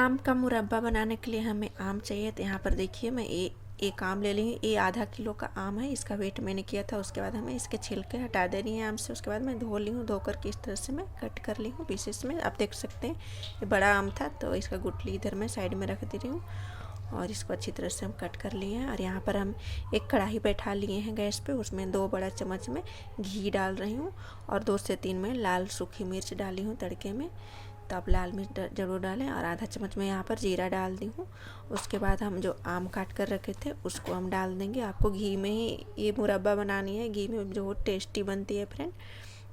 आम का मुरब्बा बनाने के लिए हमें आम चाहिए। तो यहाँ पर देखिए मैं एक आम ले ली हूँ। ये आधा किलो का आम है, इसका वेट मैंने किया था। उसके बाद हमें इसके छिलके हटा देनी है आम से। उसके बाद मैं धो ली हूँ, धोकर के इस तरह से मैं कट कर ली हूँ पीसेस में। आप देख सकते हैं ये बड़ा आम था तो इसका गुठली इधर मैं साइड में रख दे रही हूँ और इसको अच्छी तरह से हम कट कर लिए हैं। और यहाँ पर हम एक कढ़ाई बैठा लिए हैं गैस पे, उसमें 2 बड़ा चम्मच में घी डाल रही हूँ और 2 से 3 में लाल सूखी मिर्च डाली हूँ तड़के में। तो आप लाल मिर्च ज़रूर डालें। और आधा चम्मच में यहाँ पर जीरा डाल दी हूँ। उसके बाद हम जो आम काट कर रखे थे उसको हम डाल देंगे। आपको घी में ही ये मुरब्बा बनानी है, घी में जो टेस्टी बनती है फ्रेंड।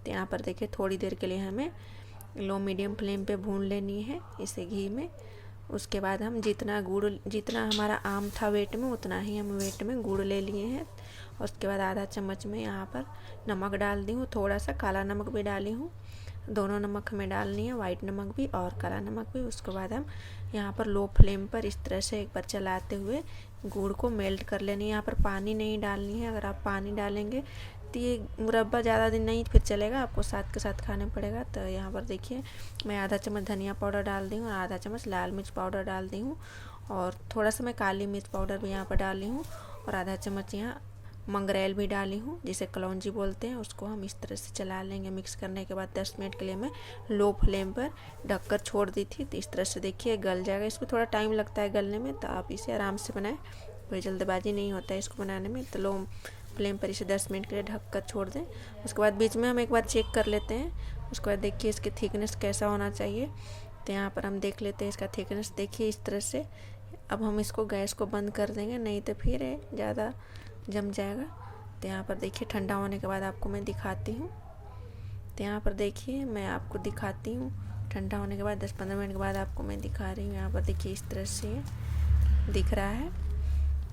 तो यहाँ पर देखिए थोड़ी देर के लिए हमें लो मीडियम फ्लेम पे भून लेनी है इसे घी में। उसके बाद हम जितना हमारा आम था वेट में उतना ही हम वेट में गुड़ ले लिए हैं। और उसके बाद आधा चम्मच में यहाँ पर नमक डाल दी हूँ, थोड़ा सा काला नमक भी डाली हूँ। दोनों नमक हमें डालनी है, वाइट नमक भी और काला नमक भी। उसके बाद हम यहाँ पर लो फ्लेम पर इस तरह से एक बार चलाते हुए गुड़ को मेल्ट कर लेनी है। यहाँ पर पानी नहीं डालनी है, अगर आप पानी डालेंगे तो ये मुरब्बा ज़्यादा दिन नहीं फिर चलेगा, आपको साथ के साथ खाने पड़ेगा। तो यहाँ पर देखिए मैं आधा चम्मच धनिया पाउडर डाल दी हूँ और आधा चम्मच लाल मिर्च पाउडर डाल दी हूँ और थोड़ा सा मैं काली मिर्च पाउडर भी यहाँ पर डाली हूँ और आधा चम्मच यहाँ मंगरेल भी डाली हूँ, जिसे कलौंजी बोलते हैं। उसको हम इस तरह से चला लेंगे। मिक्स करने के बाद 10 मिनट के लिए मैं लो फ्लेम पर ढककर छोड़ दी थी। तो इस तरह से देखिए गल जाएगा। इसको थोड़ा टाइम लगता है गलने में, तो आप इसे आराम से बनाएं, कोई जल्दबाजी नहीं होता है इसको बनाने में। तो लो फ्लेम पर इसे 10 मिनट के लिए ढक कर छोड़ दें। उसके बाद बीच में हम एक बार चेक कर लेते हैं। उसके बाद देखिए इसकी थिकनेस कैसा होना चाहिए। तो यहाँ पर हम देख लेते हैं इसका थिकनेस, देखिए इस तरह से। अब हम इसको गैस को बंद कर देंगे, नहीं तो फिर ज़्यादा जम जाएगा। तो यहाँ पर देखिए ठंडा होने के बाद आपको मैं दिखाती हूँ। तो यहाँ पर देखिए मैं आपको दिखाती हूँ ठंडा होने के बाद 10-15 मिनट के बाद आपको मैं दिखा रही हूँ। यहाँ पर देखिए इस तरह से दिख रहा है।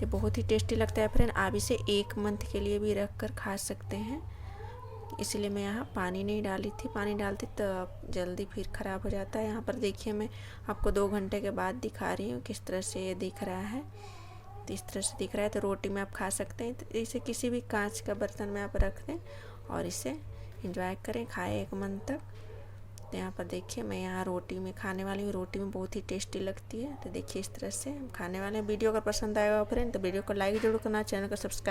ये बहुत ही टेस्टी लगता है फ्रेंड। आप इसे 1 मंथ के लिए भी रख कर खा सकते हैं। इसलिए मैं यहाँ पानी नहीं डाली थी, पानी डालती तो जल्दी फिर ख़राब हो जाता है। यहाँ पर देखिए मैं आपको 2 घंटे के बाद दिखा रही हूँ किस तरह से ये दिख रहा है। तो इस तरह से दिख रहा है, तो रोटी में आप खा सकते हैं। तो इसे किसी भी कांच का बर्तन में आप रख दें और इसे एंजॉय करें, खाएं 1 मंथ तक। तो यहाँ पर देखिए मैं यहाँ रोटी में खाने वाली हूँ, रोटी में बहुत ही टेस्टी लगती है। तो देखिए इस तरह से हम खाने वाले हैं। वीडियो अगर पसंद आएगा फ्रेंड तो वीडियो को लाइक जरूर करना, चैनल को सब्सक्राइब